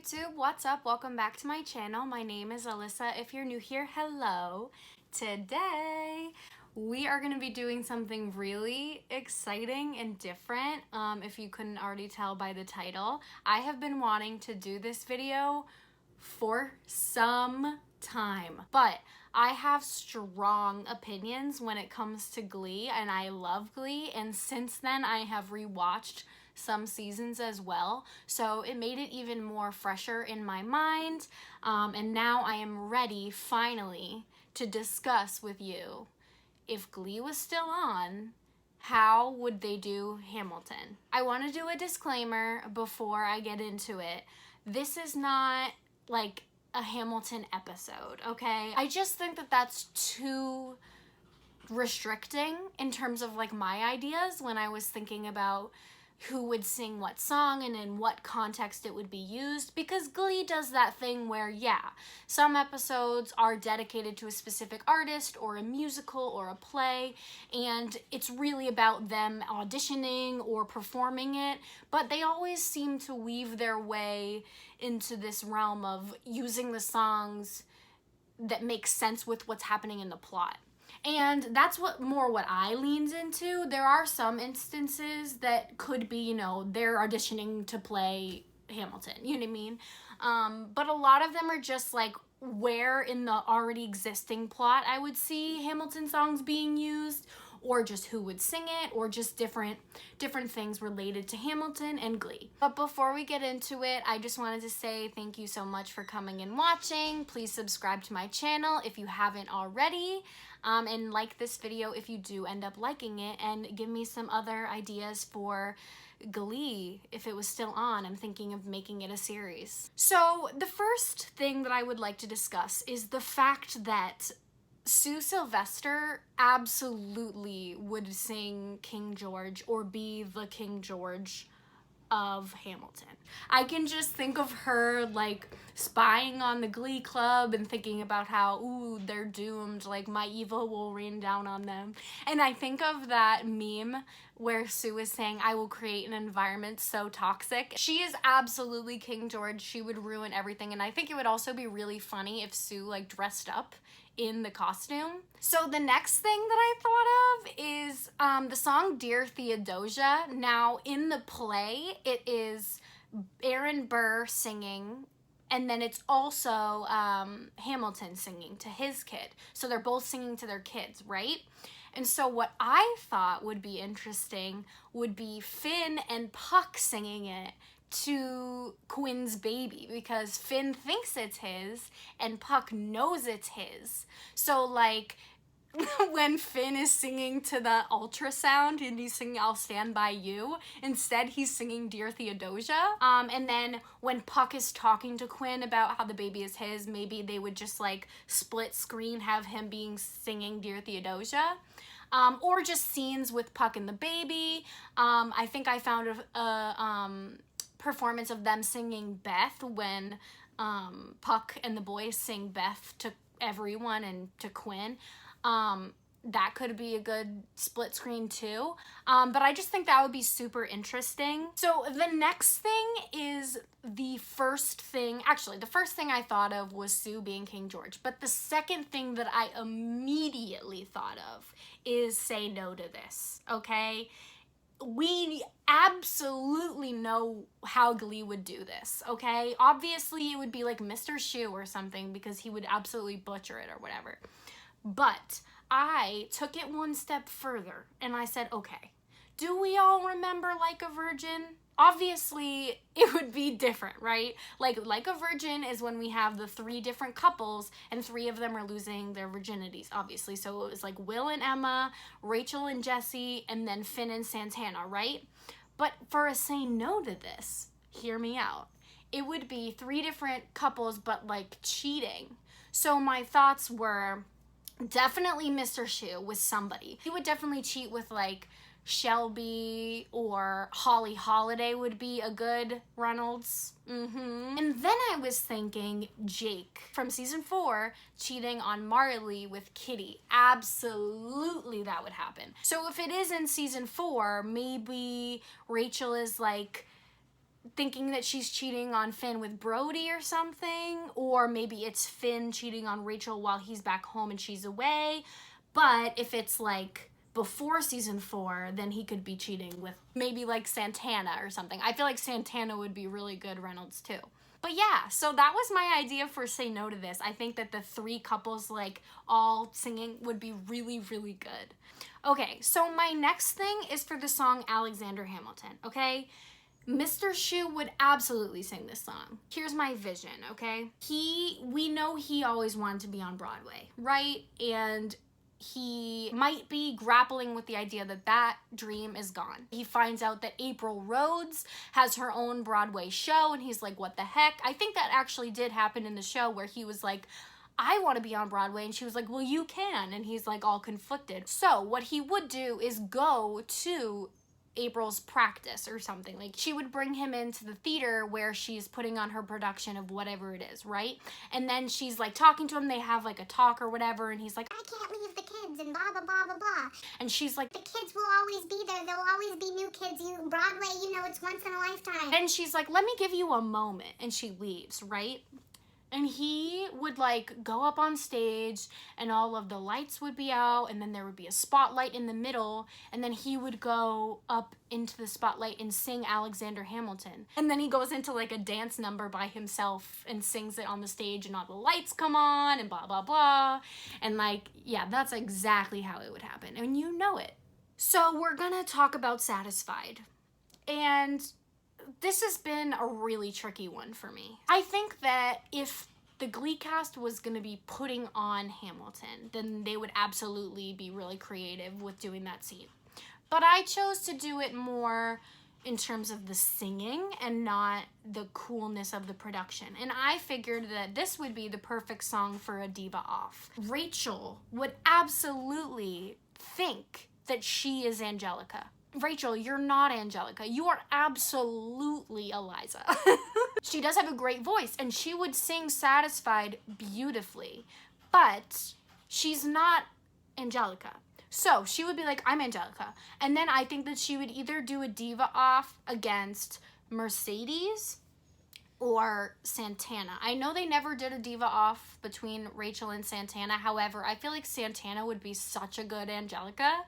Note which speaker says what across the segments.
Speaker 1: YouTube, what's up? Welcome back to my channel. My name is Alyssa. If you're new here, hello. Today we are going to be doing something really exciting and different. If you couldn't already tell by the title, I have been wanting to do this video for some time, but I have strong opinions when it comes to Glee, and I love Glee, and since then I have rewatched some seasons as well, so it made it even more fresher in my mind, and now I am ready finally to discuss with you, if Glee was still on, how would they do Hamilton? I want to do a disclaimer before I get into it. This is not like a Hamilton episode, okay? I just think that that's too restricting in terms of like my ideas when I was thinking about who would sing what song and in what context it would be used, because Glee does that thing where, yeah, some episodes are dedicated to a specific artist or a musical or a play, and it's really about them auditioning or performing it, but they always seem to weave their way into this realm of using the songs that make sense with what's happening in the plot. And that's what I leaned into. There are some instances that could be, you know, they're auditioning to play Hamilton, you know what I mean? But a lot of them are just like where in the already existing plot I would see Hamilton songs being used, or just who would sing it, or just different things related to Hamilton and Glee. But before we get into it, I just wanted to say thank you so much for coming and watching. Please subscribe to my channel if you haven't already, and like this video if you do end up liking it, and give me some other ideas for Glee if it was still on. I'm thinking of making it a series. So the first thing that I would like to discuss is the fact that Sue Sylvester absolutely would sing King George or be the King George of Hamilton. I can just think of her like spying on the Glee Club and thinking about how, ooh, they're doomed, like my evil will rain down on them. And I think of that meme where Sue is saying, I will create an environment so toxic. She is absolutely King George. She would ruin everything. And I think it would also be really funny if Sue like dressed up in the costume. So the next thing that I thought of is the song Dear Theodosia. Now in the play, it is Aaron Burr singing, and then it's also Hamilton singing to his kid. So they're both singing to their kids, right? And so what I thought would be interesting would be Finn and Puck singing it to Quinn's baby, because Finn thinks it's his and Puck knows it's his. So like when Finn is singing to the ultrasound and he's singing I'll Stand By You, instead he's singing Dear Theodosia. And then when Puck is talking to Quinn about how the baby is his, maybe they would just like split screen have him singing Dear Theodosia. Or just scenes with Puck and the baby. I think I found a performance of them singing Beth when Puck and the boys sing Beth to everyone and to Quinn. That could be a good split screen too. But I just think that would be super interesting. So the next thing is the first thing I thought of was Sue being King George. But the second thing that I immediately thought of is Say No to This, okay? We absolutely know how Glee would do this, okay? Obviously, it would be like Mr. Shoe or something, because he would absolutely butcher it or whatever. But I took it one step further, and I said, okay, do we all remember Like a Virgin? Obviously, it would be different, right? Like a Virgin is when we have the 3 different couples, and 3 of them are losing their virginities, obviously. So it was like Will and Emma, Rachel and Jesse, and then Finn and Santana, right? But for a Say No to This, hear me out, it would be 3 different couples, but like cheating. So my thoughts were definitely Mr. Shoe with somebody. He would definitely cheat with like Shelby, or Holly Holiday would be a good Reynolds. And then I was thinking Jake from season 4 cheating on Marley with Kitty. Absolutely that would happen. So if it is in season 4, maybe Rachel is like thinking that she's cheating on Finn with Brody or something, or maybe it's Finn cheating on Rachel while he's back home and she's away. But if it's like before season 4, then he could be cheating with maybe like Santana or something. I feel like Santana would be really good Reynolds too. But yeah, so that was my idea for Say No to This. I think that the 3 couples like all singing would be really, really good. Okay, so my next thing is for the song Alexander Hamilton, okay? Mr. Shu would absolutely sing this song. Here's my vision, okay? We know he always wanted to be on Broadway, right? And he might be grappling with the idea that that dream is gone. He finds out that April Rhodes has her own Broadway show, and he's like, what the heck? I think that actually did happen in the show, where he was like, I want to be on Broadway, and she was like, well, you can, and he's like all conflicted. So what he would do is go to April's practice or something. Like, she would bring him into the theater where she's putting on her production of whatever it is, right? And then she's like talking to him, they have like a talk or whatever, and he's like, I can't leave the kids and blah blah blah blah blah. And she's like, the kids will always be there, there'll always be new kids, Broadway, it's once in a lifetime. And she's like, let me give you a moment, and she leaves, right? And he would like go up on stage, and all of the lights would be out, and then there would be a spotlight in the middle, and then he would go up into the spotlight and sing Alexander Hamilton. And then he goes into like a dance number by himself and sings it on the stage, and all the lights come on and blah blah blah. And like, yeah, that's exactly how it would happen, and you know it. So we're gonna talk about Satisfied. And this has been a really tricky one for me. I think that if the Glee cast was going to be putting on Hamilton, then they would absolutely be really creative with doing that scene. But I chose to do it more in terms of the singing and not the coolness of the production. And I figured that this would be the perfect song for a diva off. Rachel would absolutely think that she is Angelica. Rachel, you're not Angelica. You are absolutely Eliza. She does have a great voice, and she would sing Satisfied beautifully, but she's not Angelica. So she would be like, I'm Angelica. And then I think that she would either do a diva off against Mercedes or Santana. I know they never did a diva off between Rachel and Santana. However, I feel like Santana would be such a good Angelica.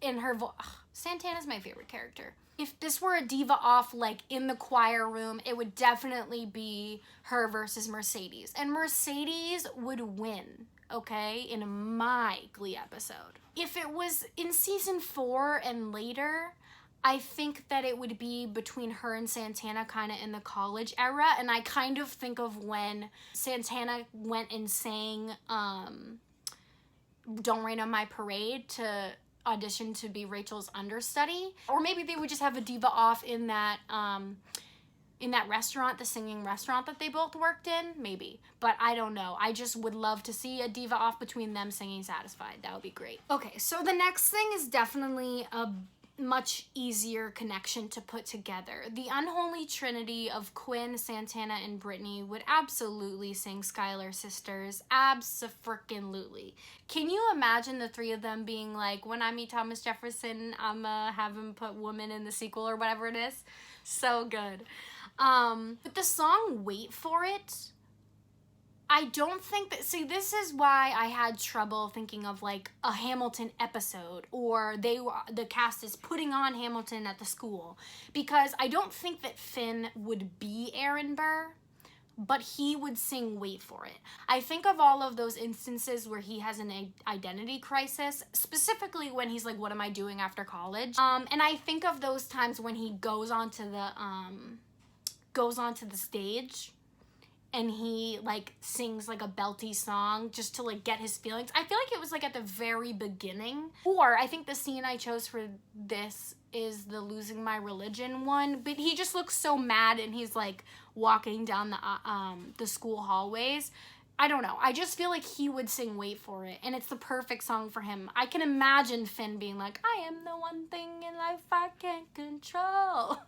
Speaker 1: In her voice. Santana's my favorite character. If this were a diva off like in the choir room, it would definitely be her versus Mercedes. And Mercedes would win, okay, in my Glee episode. If it was in season 4 and later, I think that it would be between her and Santana kind of in the college era. And I kind of think of when Santana went and sang Don't Rain on My Parade to audition to be Rachel's understudy. Or maybe they would just have a diva off in that restaurant, the singing restaurant that they both worked in, maybe. But I don't know. I just would love to see a diva off between them singing Satisfied. That would be great. Okay, so the next thing is definitely a much easier connection to put together. The unholy trinity of Quinn, Santana, and Brittany would absolutely sing Schuyler Sisters. Abso-freaking-lutely. Can you imagine the 3 of them being like, when I meet Thomas Jefferson, I'ma have him put woman in the sequel or whatever it is? So good. But the song Wait For It, I don't think that, see, this is why I had trouble thinking of like a Hamilton episode, or the cast is putting on Hamilton at the school, because I don't think that Finn would be Aaron Burr, but he would sing Wait For It. I think of all of those instances where he has an identity crisis, specifically when he's like, what am I doing after college? And I think of those times when he goes onto the stage and he like sings like a belty song just to like get his feelings. I feel like it was like at the very beginning. Or I think the scene I chose for this is the Losing My Religion one, but he just looks so mad and he's like walking down the school hallways. I don't know. I just feel like he would sing Wait For It, and it's the perfect song for him. I can imagine Finn being like, I am the one thing in life I can't control.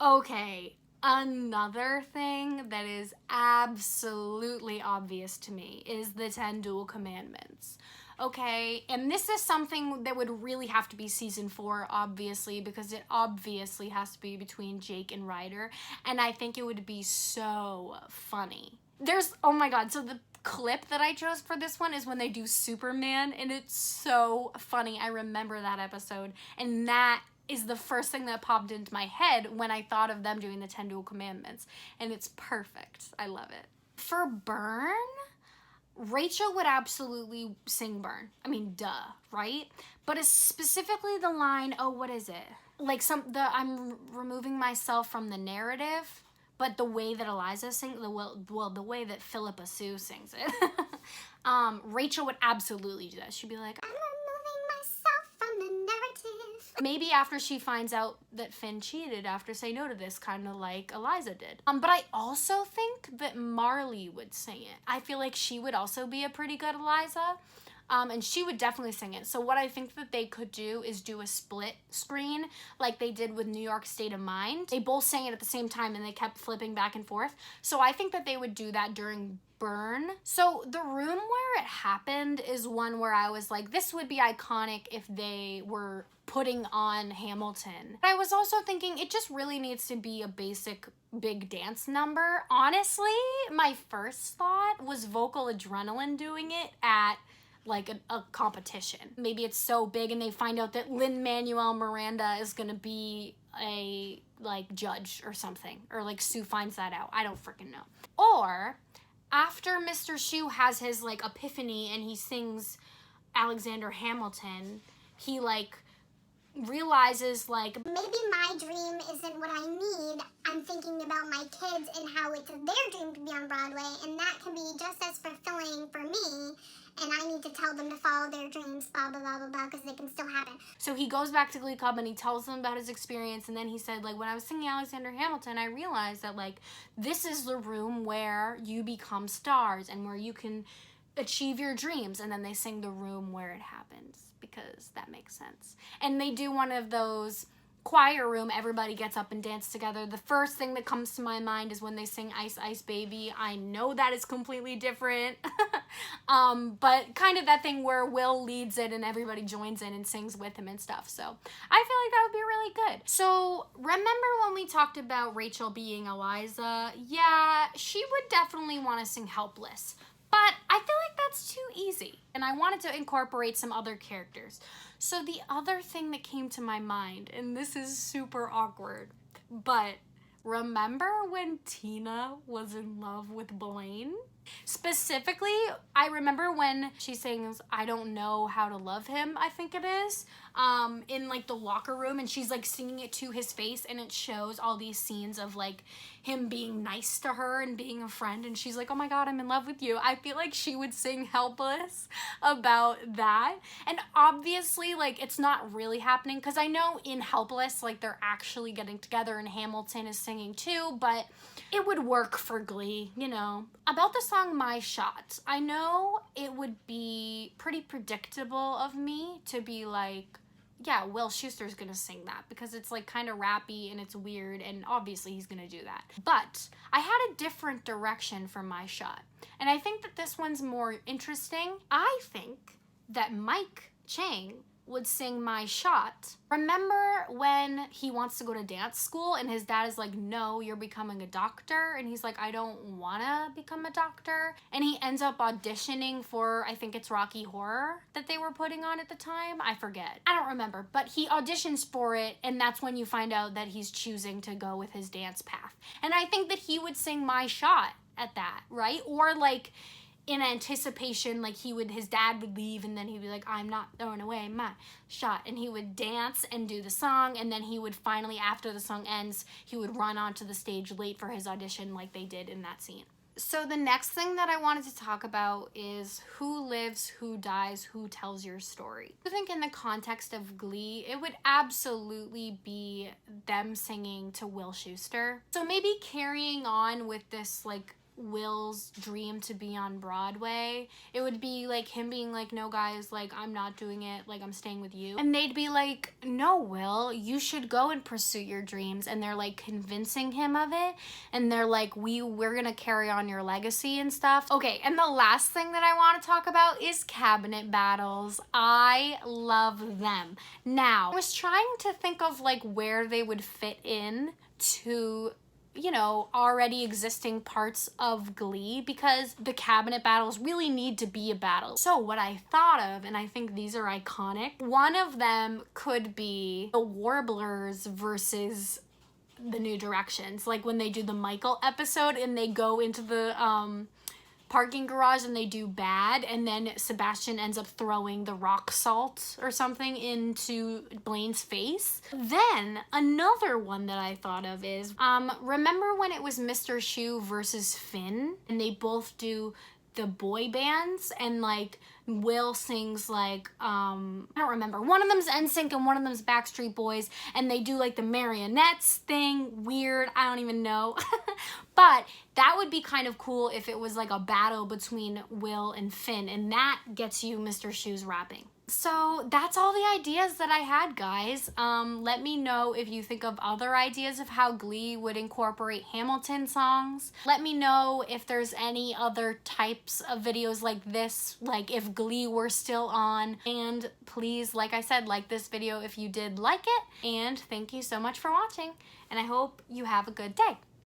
Speaker 1: Okay. Another thing that is absolutely obvious to me is the 10 Dual Commandments. okay? And this is something that would really have to be season 4, obviously, because it obviously has to be between Jake and Ryder, and I think it would be so funny. There's, oh my god, so the clip that I chose for this one is when they do Superman, and it's so funny. I remember that episode, and that is the first thing that popped into my head when I thought of them doing the 10 Dual Commandments, and it's perfect. I love it. For Burn, Rachel would absolutely sing Burn. I mean, duh, right? But it's specifically the line, oh, what is it? Like I'm removing myself from the narrative, but the way that Eliza sings, the way that Philippa Sue sings it, Rachel would absolutely do that. She'd be like, I'm removing myself from the narrative. Maybe after she finds out that Finn cheated, after Say No to This, kind of like Eliza did. But I also think that Marley would sing it. I feel like she would also be a pretty good Eliza. And she would definitely sing it. So what I think that they could do is do a split screen like they did with New York State of Mind. They both sang it at the same time and they kept flipping back and forth. So I think that they would do that during Burn. So the room where it happened is one where I was like, this would be iconic if they were putting on Hamilton. I was also thinking it just really needs to be a basic big dance number. Honestly, my first thought was Vocal Adrenaline doing it at like a competition. Maybe it's so big and they find out that Lin-Manuel Miranda is gonna be a like judge or something, or like Sue finds that out. I don't freaking know. Or after Mr. Shu has his like epiphany and he sings Alexander Hamilton, he like realizes like, maybe my dream isn't what I need. I'm thinking about my kids and how it's their dream to be on Broadway, and that can be just as fulfilling for me, and I need to tell them to follow their dreams, blah, blah, blah, blah, blah, because they can still happen. So he goes back to Glee Club and he tells them about his experience, and then he said, like, when I was singing Alexander Hamilton, I realized that, like, this is the room where you become stars and where you can achieve your dreams. And then they sing The Room Where It Happens, because that makes sense. And they do one of those choir room, everybody gets up and dance together. The first thing that comes to my mind is when they sing Ice Ice Baby. I know that is completely different, but kind of that thing where Will leads it and everybody joins in and sings with him and stuff. So I feel like that would be really good. So remember when we talked about Rachel being Eliza? Yeah, she would definitely want to sing Helpless. But I feel like that's too easy, and I wanted to incorporate some other characters. So the other thing that came to my mind, and this is super awkward, but remember when Tina was in love with Blaine? Specifically, I remember when she sings I Don't Know How to Love Him, I think it is, in like the locker room, and she's like singing it to his face, and it shows all these scenes of like him being nice to her and being a friend, and she's like, oh my god, I'm in love with you. I feel like she would sing Helpless about that. And obviously, like, it's not really happening, because I know in Helpless, like, they're actually getting together and Hamilton is singing too, but it would work for Glee, you know. About the song My Shot, I know it would be pretty predictable of me to be like, yeah, Will Schuster's gonna sing that, because it's like kind of rappy and it's weird, and obviously he's gonna do that. But I had a different direction for My Shot, and I think that this one's more interesting. I think that Mike Chang would sing My Shot. Remember when he wants to go to dance school and his dad is like, no, you're becoming a doctor, and he's like, I don't wanna become a doctor, and he ends up auditioning for, I think it's Rocky Horror that they were putting on at the time, I forget, I don't remember, but he auditions for it, and that's when you find out that he's choosing to go with his dance path. And I think that he would sing My Shot at that, right? Or like in anticipation, like his dad would leave, and then he'd be like, I'm not throwing away my shot, and he would dance and do the song, and then he would finally, after the song ends, he would run onto the stage late for his audition like they did in that scene. So the next thing that I wanted to talk about is who lives, who dies, who tells your story. I think in the context of Glee, it would absolutely be them singing to Will Schuster. So maybe carrying on with this like Will's dream to be on Broadway. It would be like him being like, no guys, like I'm not doing it, like I'm staying with you. And they'd be like, no Will, you should go and pursue your dreams. And they're like convincing him of it. And they're like, we're gonna carry on your legacy and stuff. Okay, and the last thing that I want to talk about is cabinet battles. I love them. Now, I was trying to think of like where they would fit in to, you know, already existing parts of Glee, because the cabinet battles really need to be a battle. So what I thought of, and I think these are iconic, one of them could be the Warblers versus the New Directions. Like when they do the Michael episode and they go into the parking garage and they do bad, and then Sebastian ends up throwing the rock salt or something into Blaine's face. Then another one that I thought of is, remember when it was Mr. Schue versus Finn, and they both do the boy bands, and like Will sings like, I don't remember, one of them's NSYNC and one of them's Backstreet Boys, and they do like the marionettes thing, weird, I don't even know. But that would be kind of cool if it was like a battle between Will and Finn, and that gets you Mr. Schue's rapping. So that's all the ideas that I had, guys. Let me know if you think of other ideas of how Glee would incorporate Hamilton songs. Let me know if there's any other types of videos like this, like if Glee were still on. And please, like I said, like this video if you did like it. And thank you so much for watching. And I hope you have a good day.